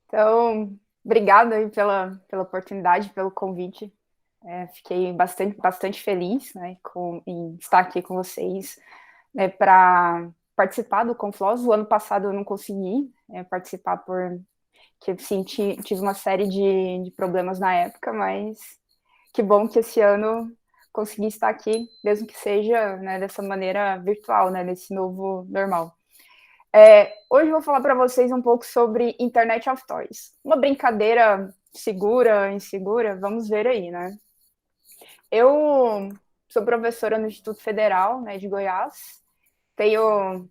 Então, obrigada aí pela oportunidade, pelo convite. Fiquei bastante feliz, né, em estar aqui com vocês, né, para participar do Confloss. O ano passado eu não consegui participar porque sim, tive uma série de problemas na época, mas que bom que esse ano consegui estar aqui, mesmo que seja, né, dessa maneira virtual, né, nesse novo normal. Hoje eu vou falar para vocês um pouco sobre Internet of Toys. Uma brincadeira segura, insegura, vamos ver aí, né? Eu sou professora no Instituto Federal, né, de Goiás. Tenho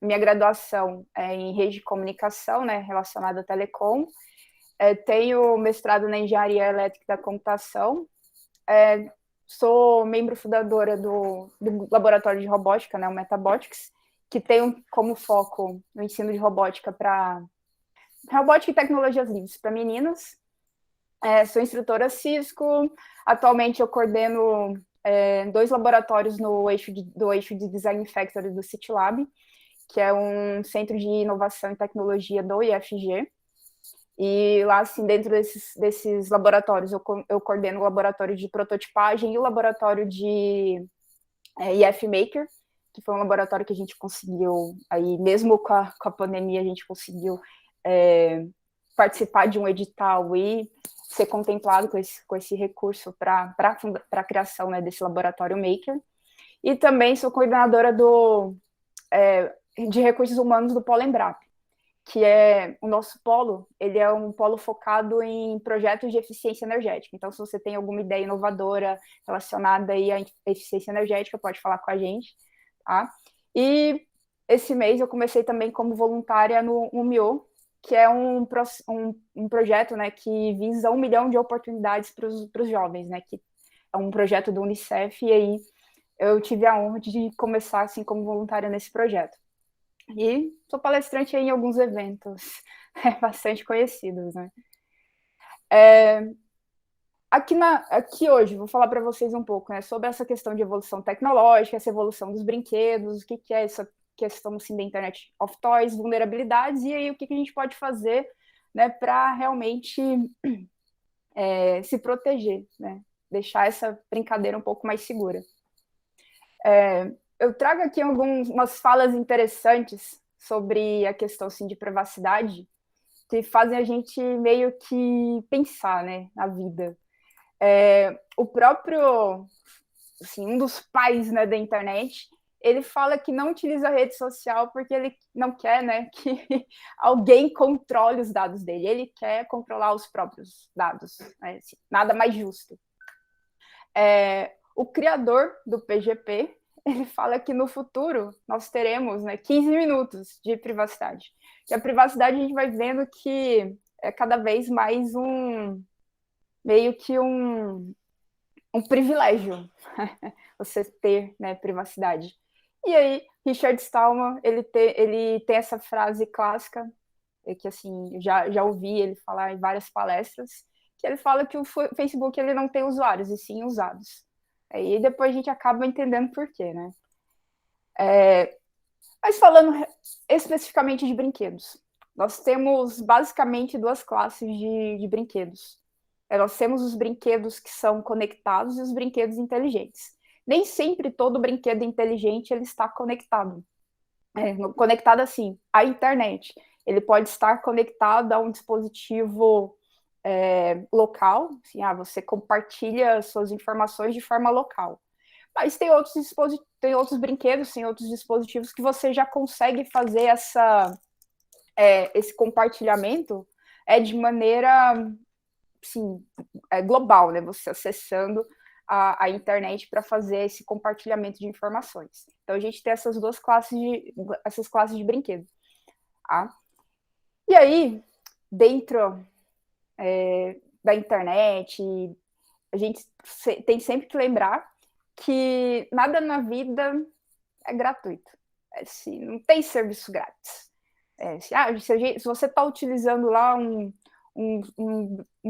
minha graduação em rede de comunicação, né, relacionada a telecom. Tenho mestrado na engenharia elétrica da computação. Sou membro fundadora do laboratório de robótica, né, o Metabotics, que tem como foco o ensino de robótica para robótica e tecnologias livres para meninas. Sou instrutora Cisco. Atualmente eu coordeno dois laboratórios do eixo de Design Factory do CityLab, que é um centro de inovação e tecnologia do IFG. E lá, assim, dentro desses laboratórios, eu coordeno o laboratório de prototipagem e o laboratório de IF Maker, que foi um laboratório que a gente conseguiu, aí mesmo com a pandemia, a gente conseguiu participar de um edital e ser contemplado com esse recurso para a criação, né, desse laboratório Maker. E também sou coordenadora de recursos humanos do Polo Embrapa, que é o nosso polo. Ele é um polo focado em projetos de eficiência energética. Então, se você tem alguma ideia inovadora relacionada aí à eficiência energética, pode falar com a gente, tá? E esse mês eu comecei também como voluntária no UMIO, que é um projeto, né, que visa 1 milhão de oportunidades para os jovens, né, que é um projeto do Unicef, e aí eu tive a honra de começar assim como voluntária nesse projeto. E sou palestrante em alguns eventos bastante conhecidos, né? Aqui hoje vou falar para vocês um pouco, né, sobre essa questão de evolução tecnológica, essa evolução dos brinquedos, o que é essa questão assim, da Internet of Toys, vulnerabilidades, e aí o que a gente pode fazer, né, para realmente se proteger, né? Deixar essa brincadeira um pouco mais segura. Eu trago aqui algumas falas interessantes sobre a questão assim, de privacidade, que fazem a gente meio que pensar, né, na vida. O próprio, assim, um dos pais, né, da internet, ele fala que não utiliza a rede social porque ele não quer, né, que alguém controle os dados dele. Ele quer controlar os próprios dados, né? Assim, nada mais justo. O criador do PGP, ele fala que no futuro nós teremos, né, 15 minutos de privacidade. E a privacidade a gente vai vendo que é cada vez mais meio que um privilégio você ter, né, privacidade. E aí, Richard Stallman, ele tem essa frase clássica, que assim, já ouvi ele falar em várias palestras, que ele fala que o Facebook ele não tem usuários, e sim usados. Aí depois a gente acaba entendendo por quê, né? Mas falando especificamente de brinquedos, nós temos basicamente duas classes de brinquedos. Nós temos os brinquedos que são conectados e os brinquedos inteligentes. Nem sempre todo brinquedo inteligente ele está conectado. Conectado assim, à internet. Ele pode estar conectado a um dispositivo local, assim, você compartilha suas informações de forma local. Mas tem outros brinquedos, tem outros dispositivos que você já consegue fazer esse compartilhamento de maneira assim, global, né? Você acessando a internet para fazer esse compartilhamento de informações. Então a gente tem essas classes de brinquedo. Tá? E aí, dentro da internet, a gente tem sempre que lembrar que nada na vida é gratuito. Assim, não tem serviço grátis. Se você está utilizando lá um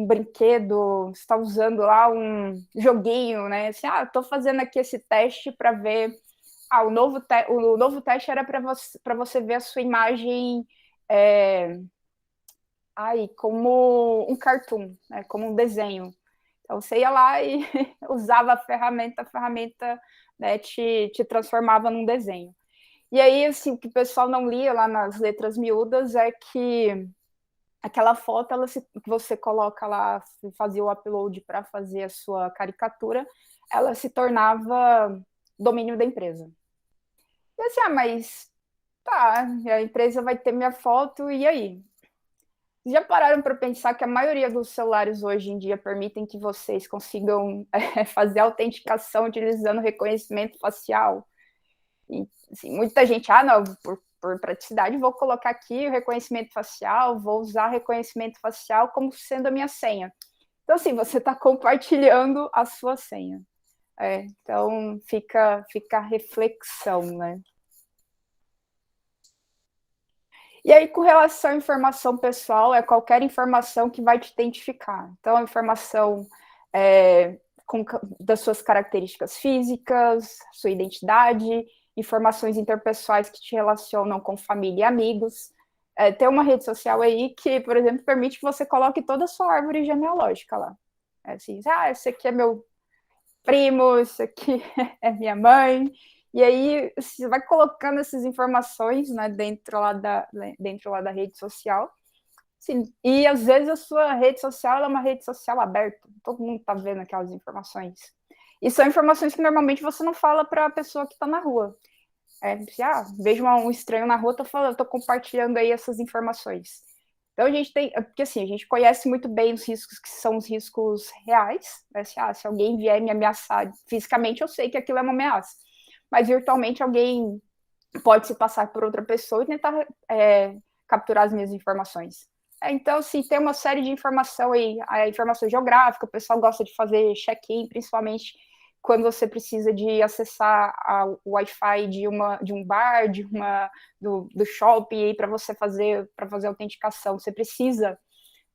brinquedo, está usando lá um joguinho, né? Assim, estou fazendo aqui esse teste para ver. O novo teste era para você ver a sua imagem aí como um cartoon, né, como um desenho. Então, você ia lá e usava a ferramenta, né, te transformava num desenho. E aí, assim, o que o pessoal não lia lá nas letras miúdas é que aquela foto, que você coloca lá, fazia o upload para fazer a sua caricatura, ela se tornava domínio da empresa. E assim, mas tá, a empresa vai ter minha foto, e aí? Já pararam para pensar que a maioria dos celulares hoje em dia permitem que vocês consigam fazer autenticação utilizando reconhecimento facial? E assim, muita gente, não, por praticidade, vou colocar aqui o reconhecimento facial, vou usar reconhecimento facial como sendo a minha senha. Então, assim, você está compartilhando a sua senha. Então, fica a reflexão, né? E aí, com relação à informação pessoal, é qualquer informação que vai te identificar. Então, a informação das suas características físicas, sua identidade, informações interpessoais que te relacionam com família e amigos. Tem uma rede social aí que, por exemplo, permite que você coloque toda a sua árvore genealógica lá. Assim, esse aqui é meu primo, isso aqui é minha mãe. E aí você vai colocando essas informações, né, dentro lá da rede social. Sim, e às vezes a sua rede social é uma rede social aberta, todo mundo está vendo aquelas informações. E são informações que normalmente você não fala para a pessoa que está na rua. Vejo um estranho na rua, tô compartilhando aí essas informações. Então a gente tem, porque assim, a gente conhece muito bem os riscos que são os riscos reais, né? Se alguém vier me ameaçar fisicamente, eu sei que aquilo é uma ameaça. Mas virtualmente alguém pode se passar por outra pessoa e tentar capturar as minhas informações. Então, assim, tem uma série de informação aí, a informação geográfica, o pessoal gosta de fazer check-in, principalmente quando você precisa de acessar o Wi-Fi de um bar, do shopping, para você fazer a autenticação. Você precisa,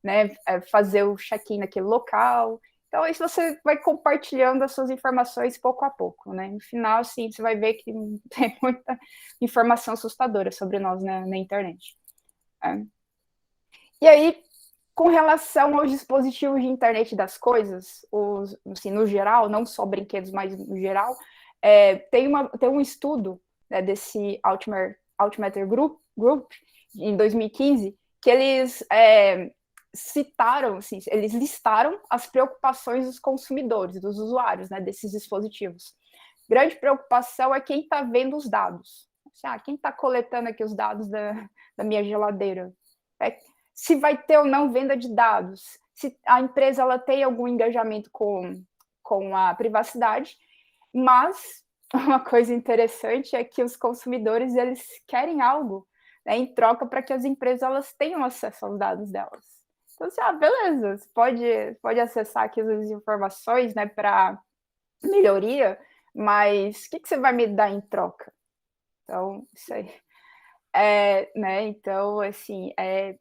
né, fazer o check-in naquele local. Então, isso você vai compartilhando as suas informações pouco a pouco, né? No final, assim, você vai ver que tem muita informação assustadora sobre nós na internet. E aí, com relação aos dispositivos de internet das coisas, assim, no geral, não só brinquedos, mas no geral, tem um estudo, né, desse Altimeter Group, em 2015, que eles citaram, assim, eles listaram as preocupações dos consumidores, dos usuários, né, desses dispositivos. Grande preocupação é quem está vendo os dados. Quem está coletando aqui os dados da minha geladeira? Se vai ter ou não venda de dados, se a empresa ela tem algum engajamento com a privacidade, mas uma coisa interessante é que os consumidores eles querem algo, né, em troca para que as empresas elas tenham acesso aos dados delas. Então, assim, beleza, você pode acessar aqui as informações, né, para melhoria, mas o que você vai me dar em troca? Então, isso aí. Né, então, assim, é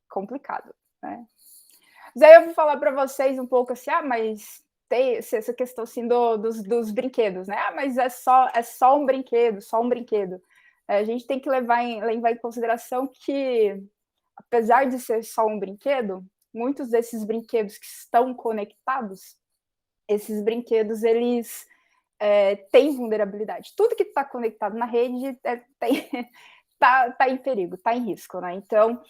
complicado, né? Mas aí eu vou falar para vocês um pouco assim, mas tem essa questão assim dos brinquedos, né? Mas é só um brinquedo, só um brinquedo. A gente tem que levar em consideração que, apesar de ser só um brinquedo, muitos desses brinquedos que estão conectados, esses brinquedos, eles têm vulnerabilidade. Tudo que está conectado na rede tá em perigo, está em risco, né? Então,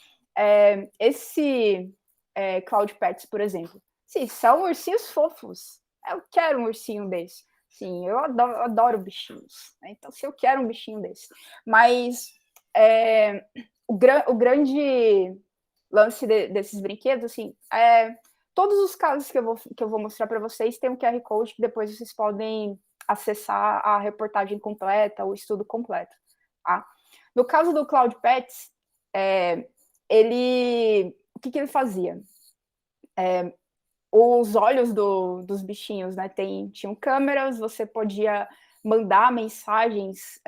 esse Cloud Pets, por exemplo, sim, são ursinhos fofos. Eu quero um ursinho desse. Sim, eu adoro bichinhos. Né? Então, se eu quero um bichinho desse. Mas o grande lance desses brinquedos, assim, todos os casos que eu vou mostrar para vocês tem um QR Code que depois vocês podem acessar a reportagem completa, o estudo completo. Tá? No caso do Cloud Pets, o que ele fazia? Os olhos dos bichinhos, né, tinham câmeras, você podia mandar mensagens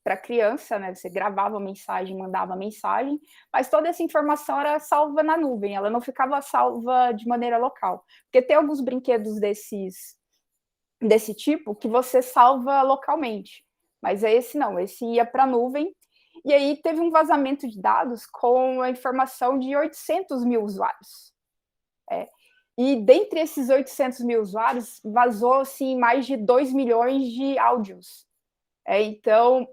para a criança, né, você gravava a mensagem, mandava a mensagem, mas toda essa informação era salva na nuvem, ela não ficava salva de maneira local, porque tem alguns brinquedos desse tipo que você salva localmente, mas esse não, esse ia para a nuvem. E aí teve um vazamento de dados com a informação de 800 mil usuários. E dentre esses 800 mil usuários, vazou assim, mais de 2 milhões de áudios. Então,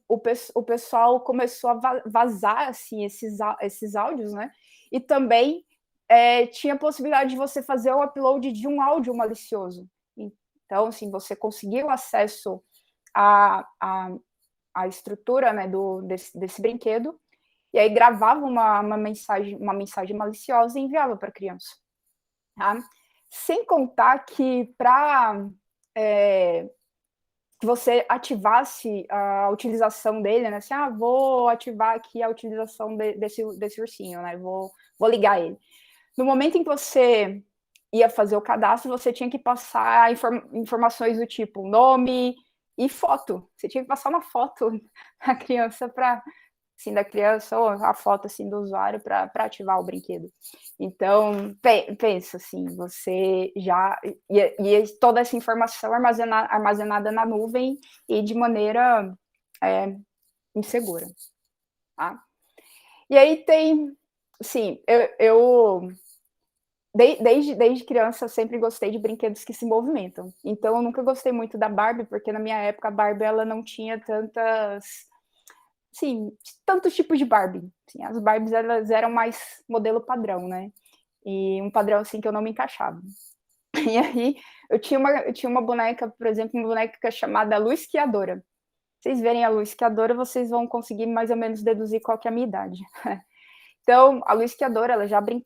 o pessoal começou a vazar assim, esses áudios, né? E também tinha a possibilidade de você fazer o upload de um áudio malicioso. Então, assim, você conseguiu acesso à estrutura, né, desse brinquedo, e aí gravava uma mensagem maliciosa e enviava para a criança. Tá? Sem contar que para que você ativasse a utilização dele, né? Assim, vou ativar aqui a utilização desse ursinho, né? Vou ligar ele. No momento em que você ia fazer o cadastro, você tinha que passar informações do tipo nome e foto. Você tinha que passar uma foto da criança assim, da criança ou a foto assim do usuário para ativar o brinquedo. Então, pensa assim, você já ia toda essa informação armazenada na nuvem e de maneira insegura. Tá? E aí tem, assim, eu desde criança eu sempre gostei de brinquedos que se movimentam. Então eu nunca gostei muito da Barbie, porque na minha época a Barbie ela não tinha tantos tipos de Barbie. Assim, as Barbies elas eram mais modelo padrão, né? E um padrão assim que eu não me encaixava. E aí eu tinha uma boneca, por exemplo, uma boneca chamada Luz Quiadora. Vocês verem a Luz Quiadora, vocês vão conseguir mais ou menos deduzir qual que é a minha idade. Então, a Luz Quiadora,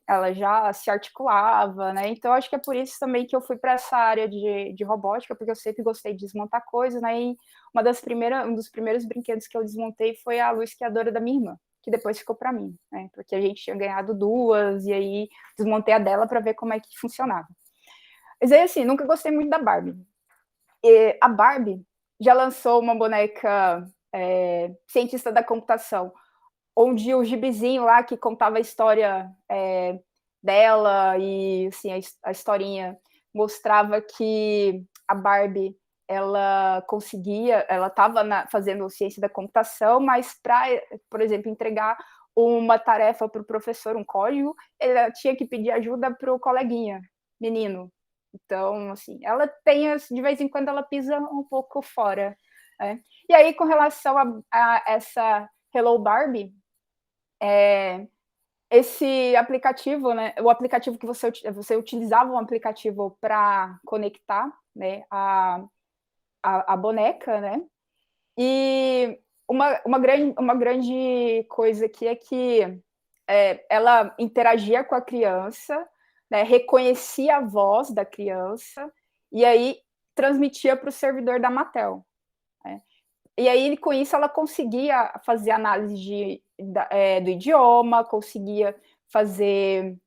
ela já se articulava, né? Então, acho que é por isso também que eu fui para essa área de robótica, porque eu sempre gostei de desmontar coisas, né? E um dos primeiros brinquedos que eu desmontei foi a Luz Quiadora da minha irmã, que depois ficou para mim, né? Porque a gente tinha ganhado duas, e aí desmontei a dela para ver como é que funcionava. Mas aí, assim, nunca gostei muito da Barbie. E a Barbie já lançou uma boneca cientista da computação, onde o gibizinho lá que contava a história dela e assim, a historinha mostrava que a Barbie ela estava fazendo ciência da computação, mas para, por exemplo, entregar uma tarefa para o professor, um código, ela tinha que pedir ajuda para o coleguinha, menino. Então, assim, ela tem, de vez em quando, ela pisa um pouco fora. Né? E aí, com relação a essa Hello Barbie, esse aplicativo, né, o aplicativo que você utilizava um aplicativo para conectar, né, a boneca, né, e uma grande coisa aqui é que ela interagia com a criança, né, reconhecia a voz da criança e aí transmitia para o servidor da Mattel. Né? E aí, com isso, ela conseguia fazer análise do idioma, conseguia fazer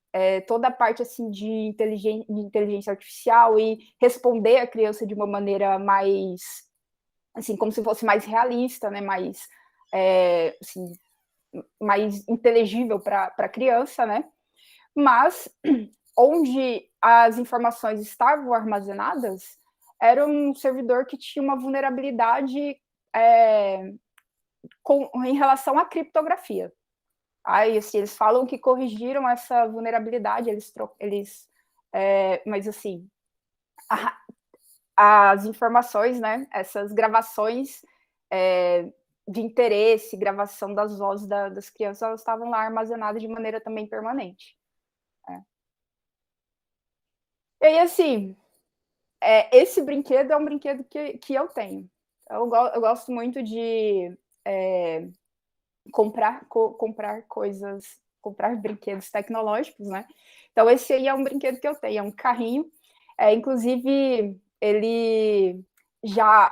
toda a parte assim de inteligência artificial e responder a criança de uma maneira mais, assim, como se fosse mais realista, né? Assim, mais inteligível para a criança, né? Mas onde as informações estavam armazenadas era um servidor que tinha uma vulnerabilidade em relação à criptografia. Aí, assim, eles falam que corrigiram essa vulnerabilidade, mas assim, as informações, né, essas gravações de interesse, gravação das vozes das crianças, elas estavam lá armazenadas de maneira também permanente. E aí, assim, esse brinquedo é um brinquedo que eu tenho. Eu gosto muito de comprar coisas, comprar brinquedos tecnológicos, né? Então, esse aí é um brinquedo que eu tenho, é um carrinho. Inclusive, ele já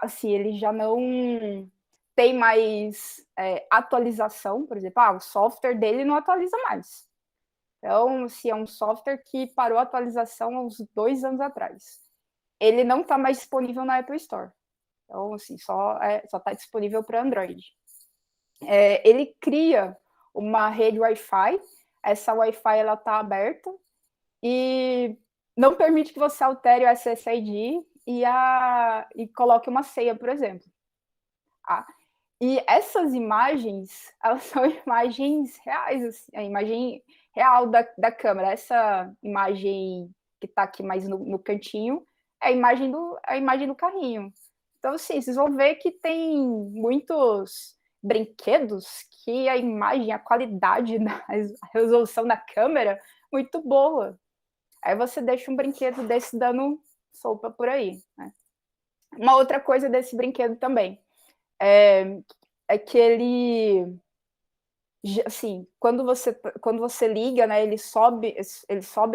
não tem mais atualização, por exemplo, o software dele não atualiza mais. Então, se é um software que parou a atualização há uns 2 anos atrás. Ele não está mais disponível na Apple Store. Então, assim, só está disponível para Android. Ele cria uma rede Wi-Fi, essa Wi-Fi ela está aberta e não permite que você altere o SSID e coloque uma senha, por exemplo. E essas imagens, elas são imagens reais, assim, a imagem real da câmera. Essa imagem que está aqui mais no cantinho é a imagem do carrinho. Então, assim, vocês vão ver que tem muitos brinquedos que a imagem, a qualidade, a resolução da câmera, muito boa. Aí você deixa um brinquedo desse dando sopa por aí, né? Uma outra coisa desse brinquedo também é que ele, assim, quando você liga, né, ele sobe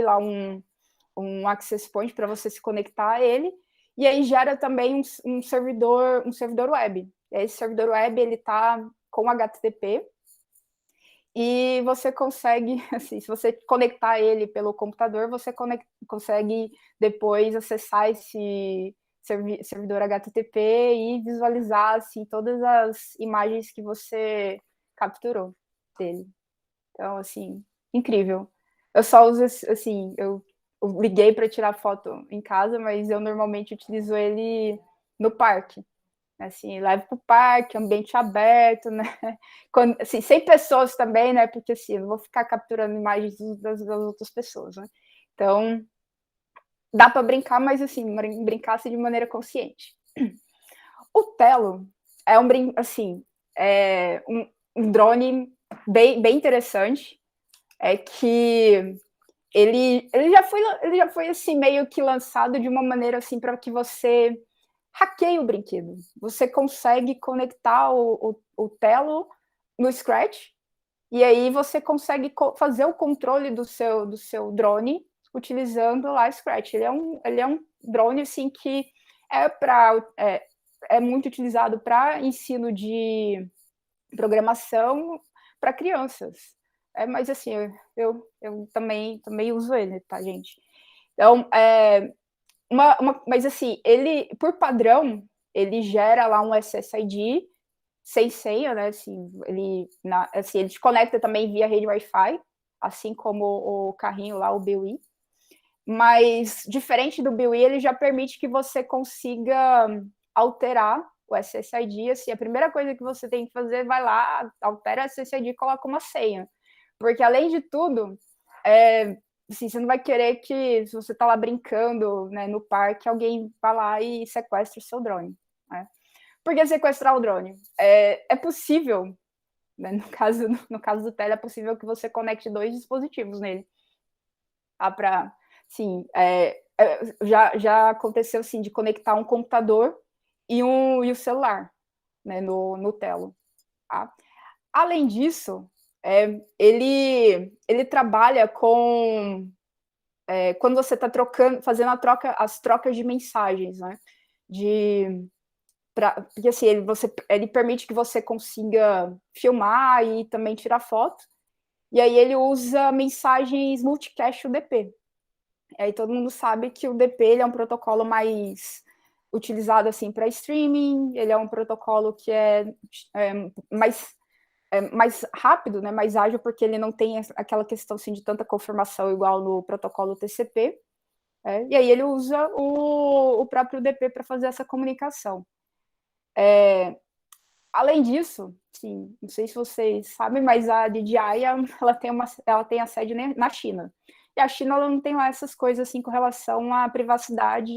lá um access point para você se conectar a ele, e aí gera também um servidor web. Esse servidor web ele está com HTTP e você consegue, assim, se você conectar ele pelo computador, você consegue depois acessar esse servidor HTTP e visualizar assim todas as imagens que você capturou dele. Então, assim, incrível. Eu só uso, assim, eu liguei para tirar foto em casa, mas eu normalmente utilizo ele no parque. Assim, levo para o parque, ambiente aberto, né? Quando, assim, sem pessoas também, né? Porque assim, eu não vou ficar capturando imagens das outras pessoas, né? Então, dá para brincar, mas assim, brincar-se de maneira consciente. O Telo é assim, um drone bem interessante, é que ele já foi assim meio que lançado de uma maneira assim para que você hackeie o brinquedo. Você consegue conectar o Telo no Scratch e aí você consegue fazer o controle do seu drone utilizando lá o Scratch. Ele é um drone assim que é muito utilizado para ensino de programação para crianças. Mas assim, eu também uso ele, tá, gente? Então, mas assim, ele, por padrão, ele gera lá um SSID sem senha, né? Assim, ele te conecta também via rede Wi-Fi, assim como o carrinho lá, o BUI. Mas, diferente do BUI, ele já permite que você consiga alterar o SSID. Assim, a primeira coisa que você tem que fazer, vai lá, altera o SSID e coloca uma senha. Porque, além de tudo, assim, você não vai querer que, se você está lá brincando, né, no parque, alguém vá lá e sequestre o seu drone, né? Por que sequestrar o drone? É possível, né, no caso do Tele, é possível que você conecte 2 dispositivos nele. Para, sim, já aconteceu, sim, de conectar um computador e o celular, né, no Telo. Tá? Além disso, ele trabalha com quando você está fazendo as trocas de mensagens, né? Porque assim, ele permite que você consiga filmar e também tirar foto. E aí ele usa mensagens multicast UDP. E aí todo mundo sabe que o UDP ele é um protocolo mais utilizado assim para streaming, ele é um protocolo que mais rápido, né, mais ágil, porque ele não tem aquela questão assim, de tanta confirmação igual no protocolo TCP. E aí ele usa o próprio UDP para fazer essa comunicação. Além disso, sim, não sei se vocês sabem, mas a DJI ela tem a sede na China. E a China ela não tem lá essas coisas assim com relação à privacidade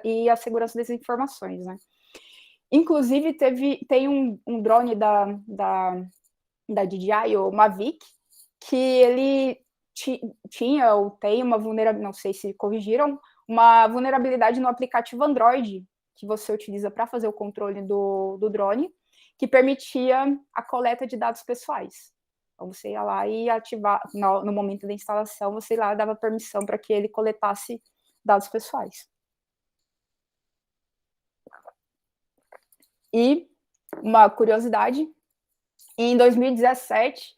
e à segurança das informações, né? Inclusive, tem um drone da DJI, o Mavic, que ele tinha ou tem uma vulnerabilidade, não sei se corrigiram, uma vulnerabilidade no aplicativo Android que você utiliza para fazer o controle do drone, que permitia a coleta de dados pessoais. Então, você ia lá e ativar, no momento da instalação, você ia lá dava permissão para que ele coletasse dados pessoais. E uma curiosidade, em 2017,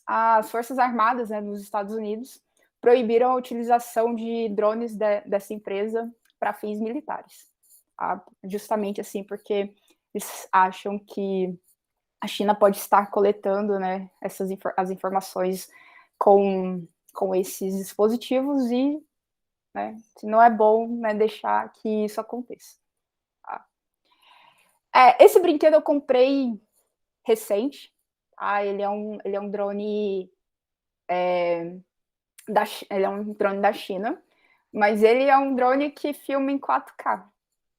as Forças Armadas, né, nos Estados Unidos proibiram a utilização de drones dessa empresa para fins militares. Justamente assim, porque eles acham que a China pode estar coletando, né, as informações com esses dispositivos e, né, não é bom, né, deixar que isso aconteça. Esse brinquedo eu comprei recente. Ele é um drone ele é um drone da China, mas ele é um drone que filma em 4K.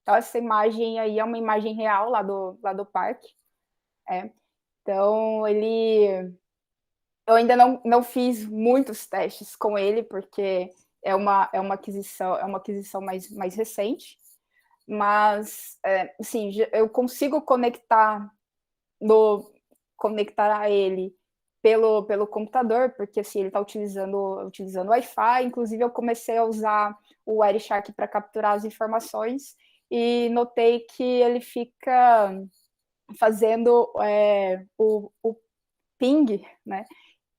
Então, essa imagem aí é uma imagem real lá do parque. Então, eu ainda não fiz muitos testes com ele, porque é uma aquisição mais recente, mas assim, eu consigo conectar a ele pelo computador, porque assim, ele está utilizando Wi-Fi. Inclusive, eu comecei a usar o Wireshark para capturar as informações e notei que ele fica fazendo o ping, né,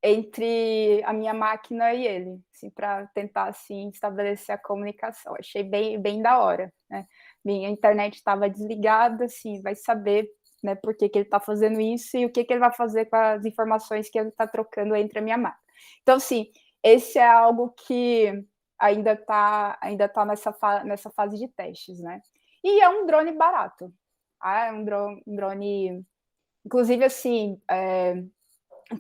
entre a minha máquina e ele, assim, para tentar assim estabelecer a comunicação. Achei bem da hora, né? Minha internet estava desligada, assim, vai saber, né, por que ele está fazendo isso e o que ele vai fazer com as informações que ele está trocando entre a minha máquina. Então, assim, esse é algo que ainda tá nessa fase de testes, né? E é um drone barato. É um drone, inclusive, assim,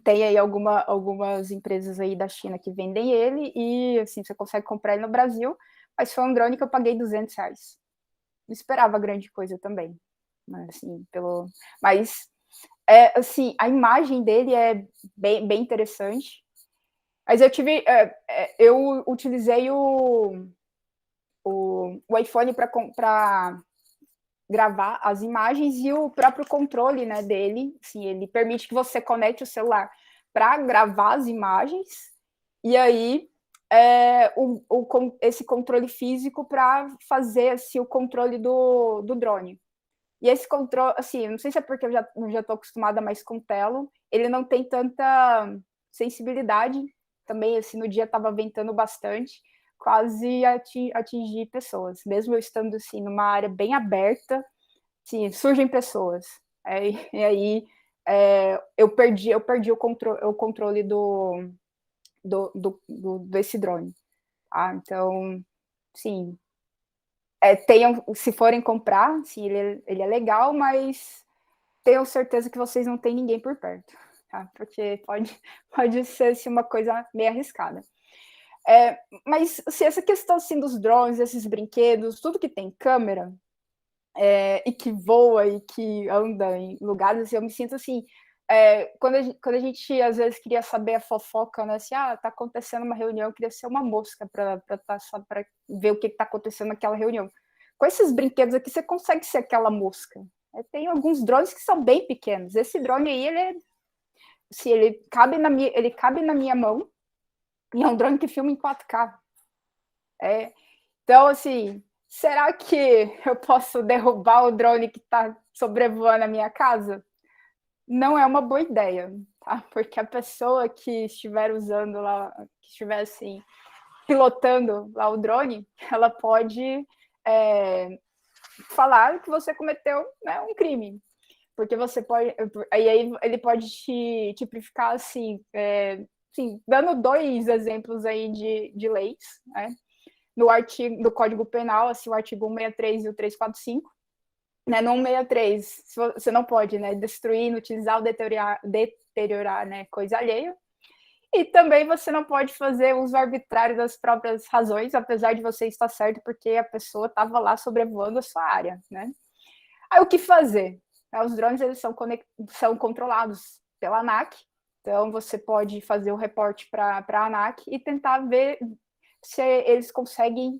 tem aí algumas empresas aí da China que vendem ele e, assim, você consegue comprar ele no Brasil, mas foi um drone que eu paguei R$ 200. Não esperava grande coisa também, mas, assim, Mas, assim, a imagem dele é bem interessante, mas eu utilizei o iPhone para gravar as imagens e o próprio controle, né, dele, assim, ele permite que você conecte o celular para gravar as imagens e aí esse controle físico para fazer assim, o controle do drone. E esse controle, assim, não sei se é porque eu já estou acostumada mais com o Telo, ele não tem tanta sensibilidade. Também, assim, no dia estava ventando bastante, quase atingir pessoas. Mesmo eu estando, assim, numa área bem aberta, assim, surgem pessoas. E aí eu perdi o controle desse drone. Então, sim, se forem comprar, sim, ele é legal, mas tenham certeza que vocês não têm ninguém por perto, tá? Porque pode ser assim, uma coisa meio arriscada. Mas assim, essa questão assim, dos drones, esses brinquedos, tudo que tem câmera e que voa e que anda em lugares, assim, eu me sinto assim. Quando a gente às vezes queria saber a fofoca, né? Assim, tá acontecendo uma reunião, eu queria ser uma mosca para ver o que está acontecendo naquela reunião. Com esses brinquedos aqui, você consegue ser aquela mosca. Tem alguns drones que são bem pequenos. Esse drone aí, se ele cabe na minha mão, e é um drone que filma em 4K. Então, assim, será que eu posso derrubar o drone que está sobrevoando a minha casa? Não é uma boa ideia, tá? Porque a pessoa que estiver usando lá, que estiver assim, pilotando lá o drone, ela pode falar que você cometeu, né, um crime. Porque você pode. Aí ele pode te tipificar assim, dando dois exemplos aí de leis, né? No artigo do Código Penal, assim, o artigo 163 e o 345. Né, no 163, você não pode, né, destruir, inutilizar ou deteriorar, né, coisa alheia. E também você não pode fazer uso arbitrário das próprias razões, apesar de você estar certo, porque a pessoa estava lá sobrevoando a sua área, né? Aí o que fazer? Os drones eles são controlados pela ANAC, então você pode fazer o reporte para a ANAC e tentar ver se eles conseguem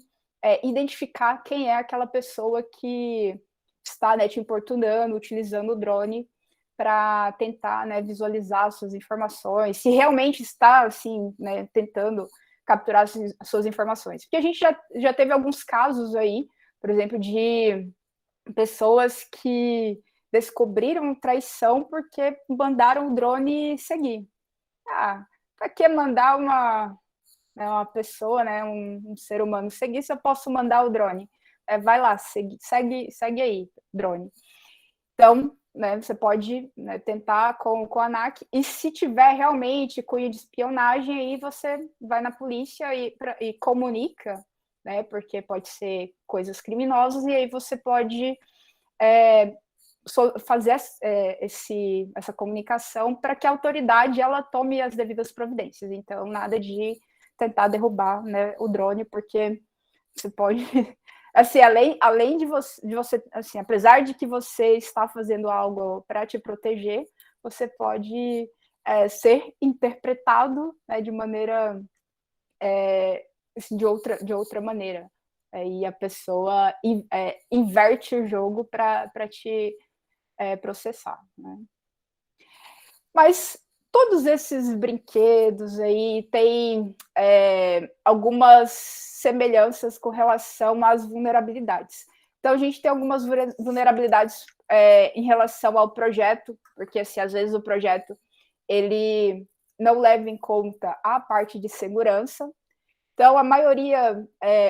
identificar quem é aquela pessoa que está, né, te importunando, utilizando o drone para tentar, né, visualizar suas informações, se realmente está assim, né, tentando capturar as suas informações. Porque a gente já teve alguns casos aí, por exemplo, de pessoas que descobriram traição porque mandaram o drone seguir. Para que mandar uma pessoa, né, um ser humano seguir se eu posso mandar o drone? Vai lá, segue aí, drone. Então, né, você pode, né, tentar com a ANAC, e se tiver realmente cunho de espionagem, aí você vai na polícia e comunica, né, porque pode ser coisas criminosas, e aí você pode fazer essa comunicação para que a autoridade ela tome as devidas providências. Então, nada de tentar derrubar, né, o drone, porque você pode, assim, além de você, assim, apesar de que você está fazendo algo para te proteger, você pode ser interpretado, né, de maneira, assim, de outra maneira. E a pessoa inverte o jogo para te processar, né? Mas todos esses brinquedos aí têm algumas semelhanças com relação às vulnerabilidades. Então, a gente tem algumas vulnerabilidades em relação ao projeto, porque assim, às vezes o projeto ele não leva em conta a parte de segurança. Então, a maioria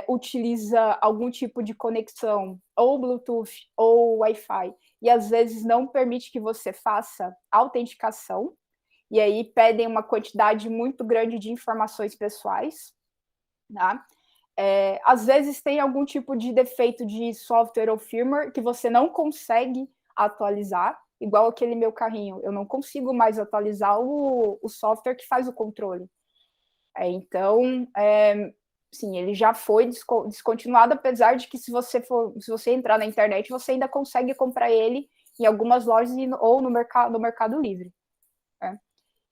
utiliza algum tipo de conexão, ou Bluetooth, ou Wi-Fi, e às vezes não permite que você faça autenticação, e aí pedem uma quantidade muito grande de informações pessoais, tá? Às vezes tem algum tipo de defeito de software ou firmware que você não consegue atualizar, igual aquele meu carrinho, eu não consigo mais atualizar o software que faz o controle. Então, sim, ele já foi descontinuado, apesar de que se você entrar na internet, você ainda consegue comprar ele em algumas lojas ou no Mercado Livre. Né?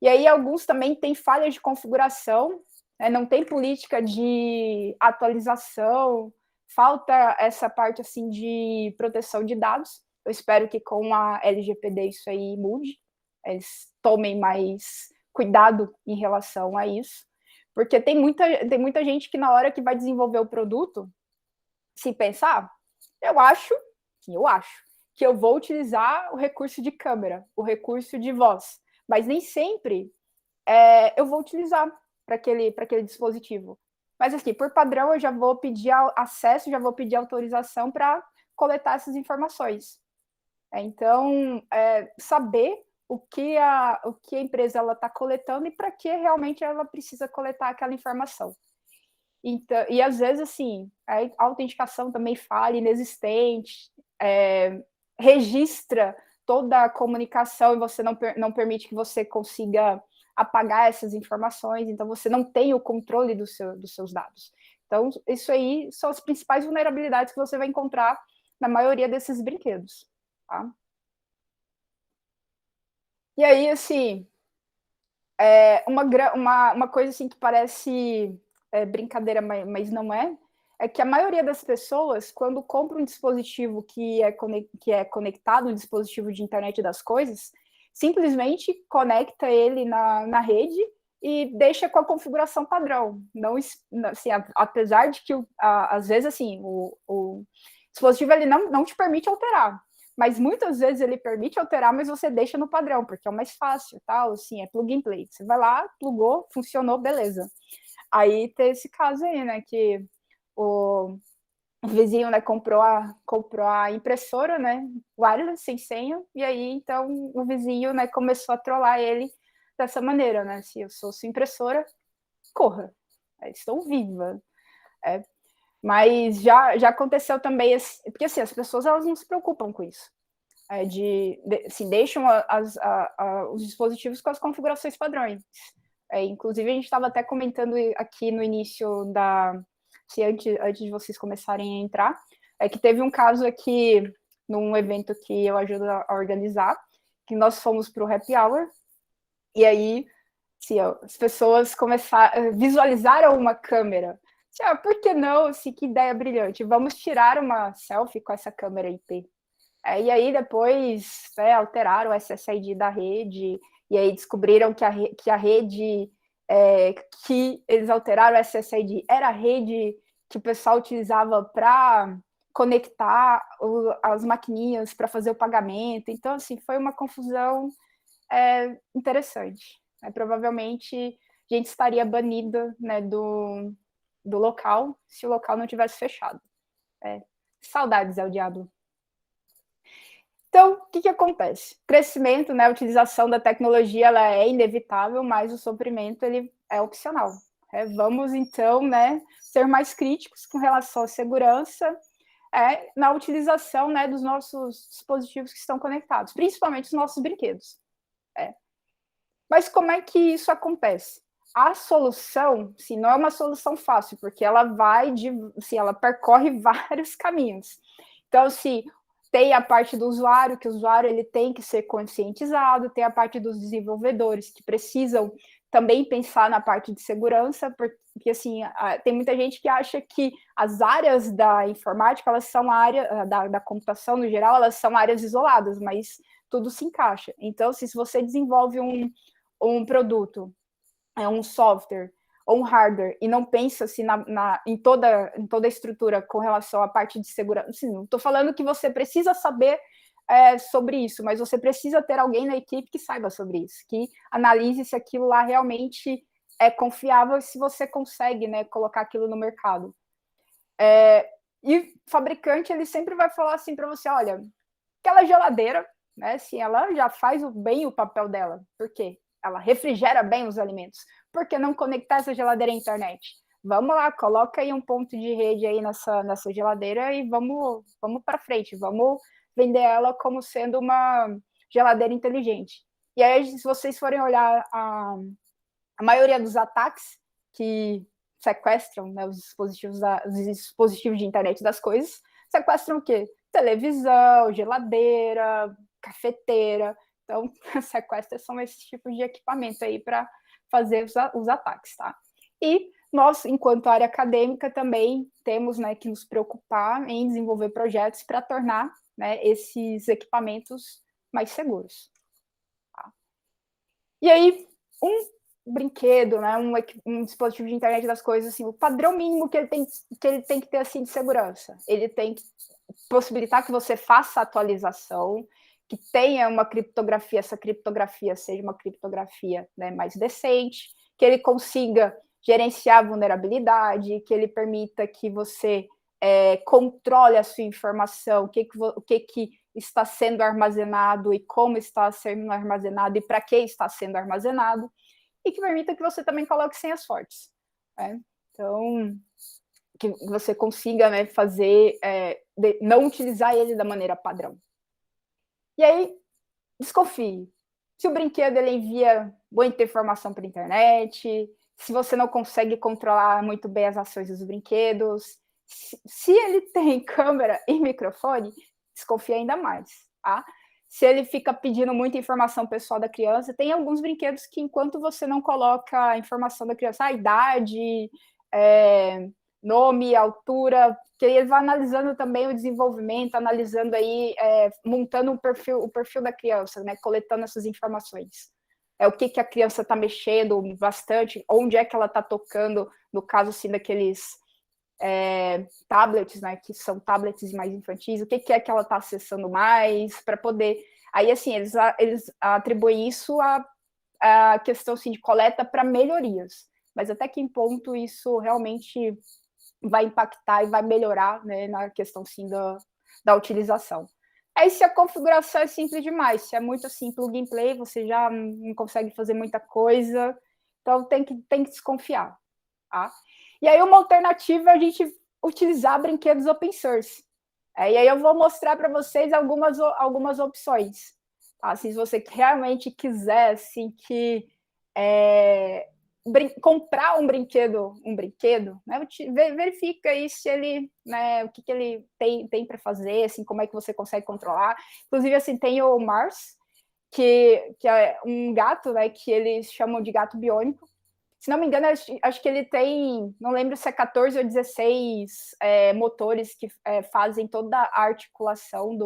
E aí, alguns também têm falhas de configuração, né? Não tem política de atualização, falta essa parte assim de proteção de dados. Eu espero que com a LGPD isso aí mude, eles tomem mais cuidado em relação a isso. Porque tem muita gente que na hora que vai desenvolver o produto, se pensar, eu acho que eu vou utilizar o recurso de câmera, o recurso de voz, mas nem sempre eu vou utilizar para aquele dispositivo. Mas assim, por padrão, eu já vou pedir acesso, já vou pedir autorização para coletar essas informações. Então, saber o que a empresa está coletando e para que realmente ela precisa coletar aquela informação. Então, e às vezes, assim, a autenticação também falha, inexistente, registra toda a comunicação e você não permite que você consiga apagar essas informações, então você não tem o controle dos seus dados. Então, isso aí são as principais vulnerabilidades que você vai encontrar na maioria desses brinquedos. Tá? E aí, assim, uma coisa assim que parece brincadeira, mas não é que a maioria das pessoas, quando compra um dispositivo que é conectado, um dispositivo de internet das coisas, simplesmente conecta ele na rede e deixa com a configuração padrão. Não, assim, apesar de que, às vezes, assim, o dispositivo ele não te permite alterar, mas muitas vezes ele permite alterar, mas você deixa no padrão, porque é o mais fácil, tal, assim, é plug and play. Você vai lá, plugou, funcionou, beleza. Aí tem esse caso aí, né, que o vizinho, né, comprou a impressora, né, wireless, sem senha, e aí, então, o vizinho, né, começou a trollar ele dessa maneira, né, se eu sou sua impressora, corra, estou viva. Mas já aconteceu também, porque assim, as pessoas elas não se preocupam com isso. Assim, deixam os dispositivos com as configurações padrões. Inclusive, a gente estava até comentando aqui no início se antes de vocês começarem a entrar, que teve um caso aqui num evento que eu ajudo a organizar, que nós fomos para o Happy Hour, e aí assim, as pessoas visualizaram uma câmera. Por que não? Assim, que ideia brilhante. Vamos tirar uma selfie com essa câmera IP. E aí depois alteraram o SSID da rede, e aí descobriram que a rede que eles alteraram o SSID era a rede que o pessoal utilizava para conectar as maquininhas para fazer o pagamento. Então, assim, foi uma confusão interessante. Provavelmente a gente estaria banida, né, do local se o local não tivesse fechado. Saudades, El Diablo. Então, o que acontece? Crescimento, né, a utilização da tecnologia ela é inevitável, mas o sofrimento ele é opcional. Vamos, então, né, ser mais críticos com relação à segurança. é na utilização, né, dos nossos dispositivos que estão conectados, principalmente os nossos brinquedos. Mas como é que isso acontece? A solução, sim, não é uma solução fácil, porque ela ela percorre vários caminhos. Então, se tem a parte do usuário, que o usuário ele tem que ser conscientizado, tem a parte dos desenvolvedores que precisam também pensar na parte de segurança, porque assim, tem muita gente que acha que as áreas da informática, elas são áreas da computação no geral, elas são áreas isoladas, mas tudo se encaixa. Então, se você desenvolve um produto, um software ou um hardware e não pensa assim, em toda a estrutura com relação à parte de segurança. Assim, não estou falando que você precisa saber sobre isso, mas você precisa ter alguém na equipe que saiba sobre isso, que analise se aquilo lá realmente é confiável e se você consegue, né, colocar aquilo no mercado. E o fabricante ele sempre vai falar assim para você, olha, aquela geladeira, né, se ela já faz bem o papel dela, por quê? Ela refrigera bem os alimentos. Por que não conectar essa geladeira à internet? Vamos lá, coloca aí um ponto de rede aí nessa geladeira e vamos para frente, vamos vender ela como sendo uma geladeira inteligente. E aí, se vocês forem olhar a maioria dos ataques que sequestram, né, os dispositivos de internet das coisas, sequestram o quê? Televisão, geladeira, cafeteira. Então, sequestros são esses tipos de equipamento aí para fazer os ataques, tá? E nós, enquanto área acadêmica, também temos, né, que nos preocupar em desenvolver projetos para tornar, né, esses equipamentos mais seguros. Tá? E aí, um brinquedo, né, um dispositivo de internet das coisas, assim, o padrão mínimo que ele tem que ter assim de segurança, ele tem que possibilitar que você faça a atualização, que tenha uma criptografia, essa criptografia seja uma criptografia, né, mais decente, que ele consiga gerenciar a vulnerabilidade, que ele permita que você controle a sua informação, o que está sendo armazenado e como está sendo armazenado e para que está sendo armazenado, e que permita que você também coloque senhas fortes. Né? Então, que você consiga, né, fazer, não utilizar ele da maneira padrão. E aí, desconfie. Se o brinquedo ele envia muita informação para a internet, se você não consegue controlar muito bem as ações dos brinquedos, se ele tem câmera e microfone, desconfie ainda mais, tá? Se ele fica pedindo muita informação pessoal da criança, tem alguns brinquedos que, enquanto você não coloca a informação da criança, a idade, nome, altura, que ele vai analisando também o desenvolvimento, analisando aí, montando o perfil da criança, né, coletando essas informações. O que a criança está mexendo bastante, onde é que ela está tocando, no caso, assim, daqueles tablets, né, que são tablets mais infantis, o que é que ela está acessando mais, para poder... Aí, assim, eles atribuem isso à questão, assim, de coleta para melhorias, mas até que ponto isso realmente vai impactar e vai melhorar, né, na questão, sim, da utilização. Aí, se a configuração é simples demais, se é muito assim, plug and play, você já não consegue fazer muita coisa, então tem que desconfiar, tá? E aí, uma alternativa é a gente utilizar brinquedos open source. E aí eu vou mostrar para vocês algumas opções. Tá? Se você realmente quiser, assim, que comprar um brinquedo, né? Verifica aí se ele, né, o que ele tem para fazer, assim, como é que você consegue controlar. Inclusive, assim, tem o Mars, que é um gato, né, que eles chamam de gato biônico. Se não me engano, acho que ele tem, não lembro se é 14 ou 16 motores que fazem toda a articulação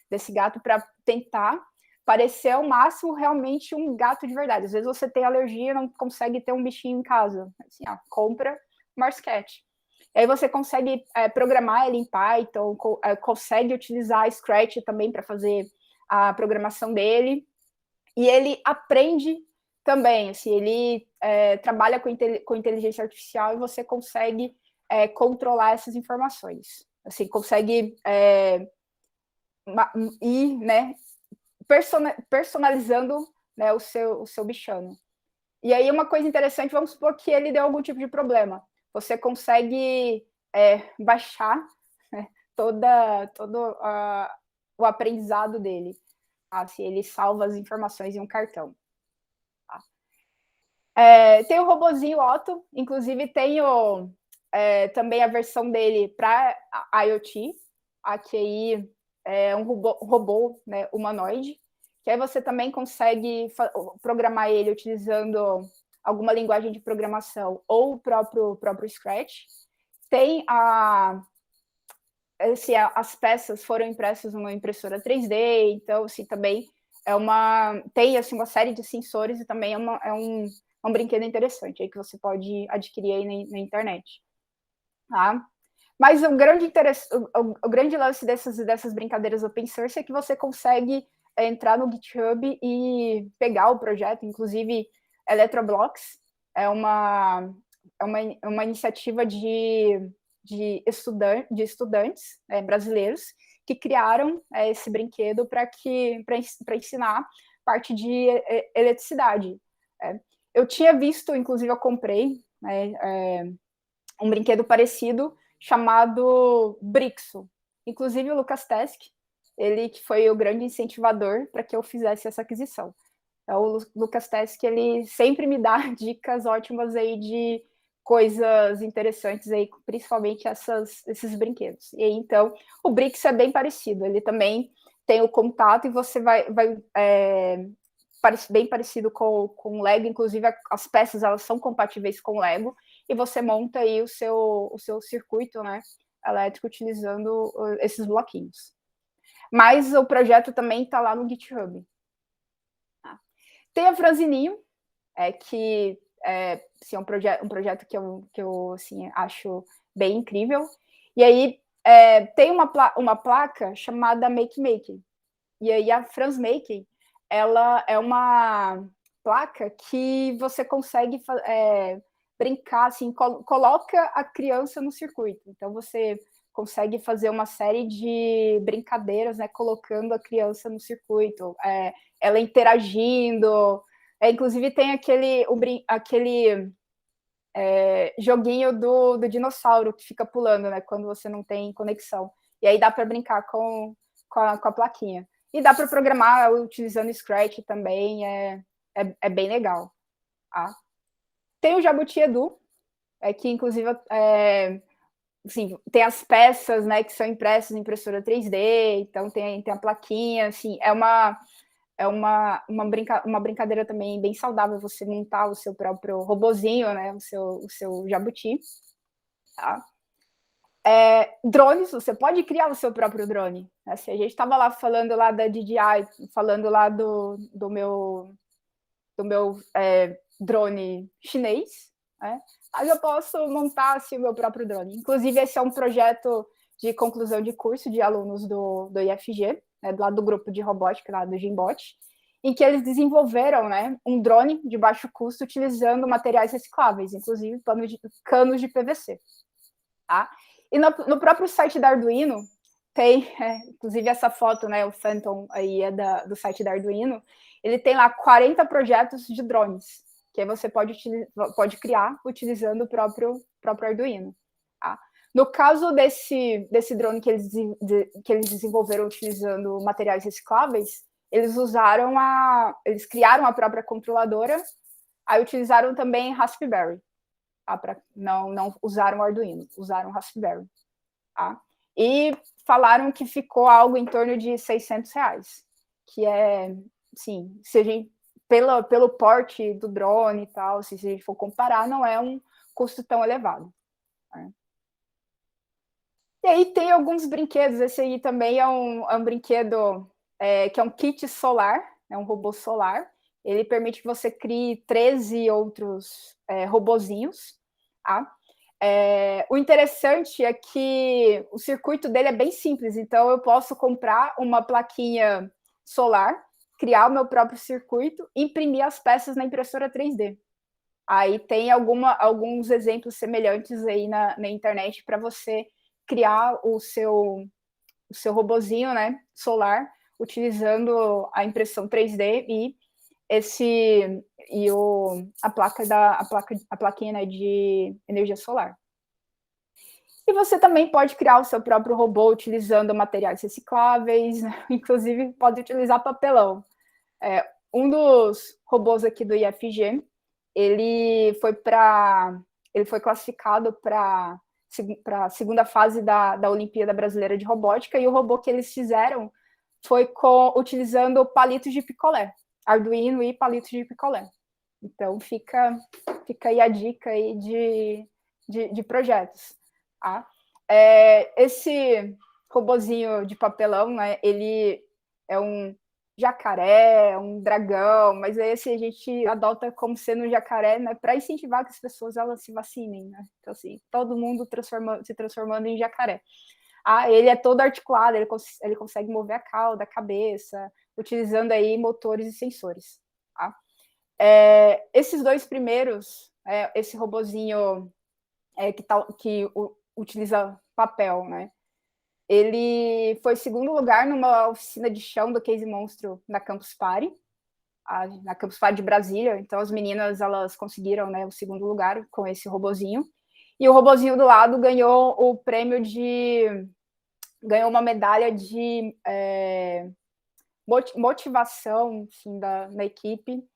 desse gato para tentar parecer ao máximo realmente um gato de verdade. Às vezes você tem alergia e não consegue ter um bichinho em casa. Assim, compra Mars Cat. E aí você consegue programar ele em Python, consegue utilizar Scratch também para fazer a programação dele. E ele aprende também, assim, ele trabalha com inteligência artificial e você consegue controlar essas informações. Assim, consegue ir, né, personalizando, né, o seu bichano. E aí uma coisa interessante, vamos supor que ele deu algum tipo de problema. Você consegue baixar, né, todo o aprendizado dele. Assim, ele salva as informações em um cartão. Tá? Tem o robozinho Otto, inclusive tem também a versão dele para IoT. Aqui aí é um robô, né, humanoide, que aí você também consegue programar ele utilizando alguma linguagem de programação ou o próprio Scratch. Tem as peças foram impressas numa impressora 3D, então assim, também tem assim, uma série de sensores e também é um brinquedo interessante aí que você pode adquirir aí na internet. Tá? Mas o grande lance dessas brincadeiras open source é que você consegue entrar no GitHub e pegar o projeto, inclusive Eletroblocks é uma iniciativa de estudantes brasileiros que criaram esse brinquedo para ensinar parte de eletricidade. Eu tinha visto, inclusive eu comprei um brinquedo parecido chamado Brixo. Inclusive o Lucas Tesk, ele que foi o grande incentivador para que eu fizesse essa aquisição. Então, o Lucas Tesk, ele sempre me dá dicas ótimas aí de coisas interessantes aí, principalmente esses brinquedos. E aí, então, o Brixo é bem parecido, ele também tem o contato e você vai bem parecido com o Lego, inclusive as peças elas são compatíveis com o Lego, e você monta aí o seu circuito, né, elétrico utilizando esses bloquinhos. Mas o projeto também está lá no GitHub. Tem a Franzininho, que assim, é um projeto que eu assim, acho bem incrível. E aí tem uma placa chamada Make Making. E aí a Franz Making, ela é uma placa que você consegue brincar, assim, coloca a criança no circuito. Então você consegue fazer uma série de brincadeiras, né, colocando a criança no circuito, ela interagindo. Inclusive tem aquele joguinho do dinossauro que fica pulando, né, quando você não tem conexão. E aí dá para brincar com a plaquinha. E dá para programar utilizando Scratch também, é bem legal. Tá? Tem o Jabuti Edu, que inclusive assim, tem as peças, né, que são impressas em impressora 3D, então tem a plaquinha, assim, é uma brincadeira também bem saudável você montar o seu próprio robozinho, né, o seu Jabuti. Tá? Drones, você pode criar o seu próprio drone. Né? Se a gente estava lá falando lá da DJI, falando lá do meu drone chinês, né? Mas eu posso montar assim, o meu próprio drone. Inclusive, esse é um projeto de conclusão de curso de alunos do IFG, né, lá do grupo de robótica, lá do Gimbot, em que eles desenvolveram, né, um drone de baixo custo utilizando materiais recicláveis, inclusive canos de PVC. Tá? E no próprio site da Arduino, tem, inclusive essa foto, né, o Phantom aí do site da Arduino, ele tem lá 40 projetos de drones, que aí você pode criar utilizando o próprio Arduino. Tá? No caso desse drone que eles desenvolveram utilizando materiais recicláveis, eles criaram a própria controladora, aí utilizaram também Raspberry. Tá? Não usaram Arduino, usaram Raspberry. Tá? E falaram que ficou algo em torno de R$600, que é, assim, se a gente, pelo porte do drone e tal, se a gente for comparar, não é um custo tão elevado. Né? E aí tem alguns brinquedos, esse aí também é um brinquedo que é um kit solar, é um robô solar, ele permite que você crie 13 outros robozinhos, tá? O interessante é que o circuito dele é bem simples, então eu posso comprar uma plaquinha solar, criar o meu próprio circuito, imprimir as peças na impressora 3D. Aí tem alguns exemplos semelhantes aí na internet para você criar o seu robozinho, né, solar, utilizando a impressão 3D e a plaquinha, né, de energia solar. E você também pode criar o seu próprio robô utilizando materiais recicláveis, né? Inclusive pode utilizar papelão. Um dos robôs aqui do IFG, ele foi classificado para a segunda fase da Olimpíada Brasileira de Robótica, e o robô que eles fizeram foi utilizando palitos de picolé, Arduino e palitos de picolé. Então fica aí a dica aí de projetos. Tá? Esse robozinho de papelão, né, ele é um jacaré, um dragão, mas esse a gente adota como sendo um jacaré, né, para incentivar que as pessoas elas se vacinem, né? Então, assim, todo mundo se transformando em jacaré. Ele é todo articulado, ele consegue mover a cauda, a cabeça, utilizando aí motores e sensores. Tá? Esses dois primeiros, esse robozinho que utiliza papel, né? Ele foi segundo lugar numa oficina de chão do Case Monstro na Campus Party, na Campus Party de Brasília. Então as meninas elas conseguiram, né, o segundo lugar com esse robozinho. E o robozinho do lado ganhou o prêmio ganhou uma medalha de motivação, assim, na equipe,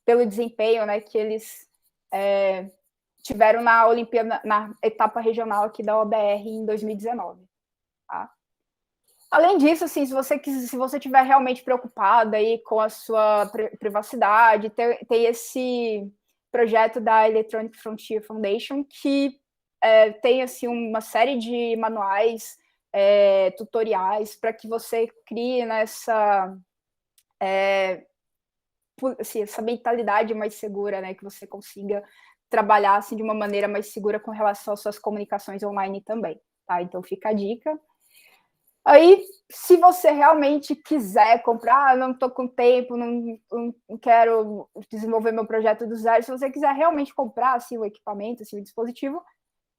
pelo desempenho, né, que eles tiveram na Olimpíada, na etapa regional aqui da OBR em 2019. Tá? Além disso, assim, se você estiver realmente preocupada aí com a sua privacidade, tem esse projeto da Electronic Frontier Foundation que tem assim uma série de manuais, tutoriais para que você crie essa mentalidade mais segura, né, que você consiga trabalhar assim, de uma maneira mais segura com relação às suas comunicações online também. Tá? Então fica a dica. Aí, se você realmente quiser comprar, não estou com tempo, não quero desenvolver meu projeto do zero, se você quiser realmente comprar assim, o equipamento, assim, o dispositivo,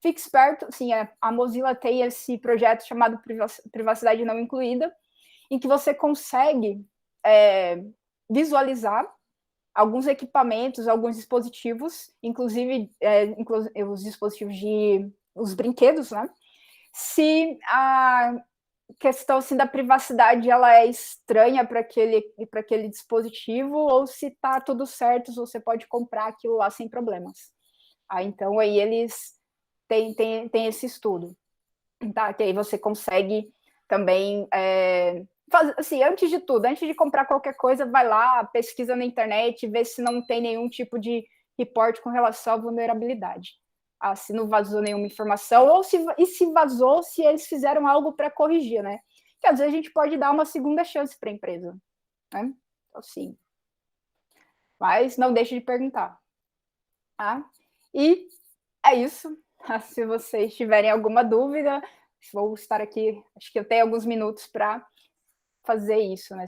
fique esperto. Assim, a Mozilla tem esse projeto chamado Privacidade Não Incluída, em que você consegue visualizar alguns equipamentos, alguns dispositivos, inclusive os dispositivos os brinquedos, né? Se a questão assim, da privacidade ela é estranha para aquele dispositivo, ou se está tudo certo, você pode comprar aquilo lá sem problemas. Então aí eles têm esse estudo, tá? Que aí você consegue também fazer, assim, antes de tudo, antes de comprar qualquer coisa, vai lá, pesquisa na internet, vê se não tem nenhum tipo de reporte com relação à vulnerabilidade. Se não vazou nenhuma informação, ou se vazou, se eles fizeram algo para corrigir, né? Que às vezes a gente pode dar uma segunda chance para a empresa, né? Então, sim. Mas não deixe de perguntar. Tá? E é isso. Se vocês tiverem alguma dúvida, vou estar aqui, acho que eu tenho alguns minutos para fazer isso, né?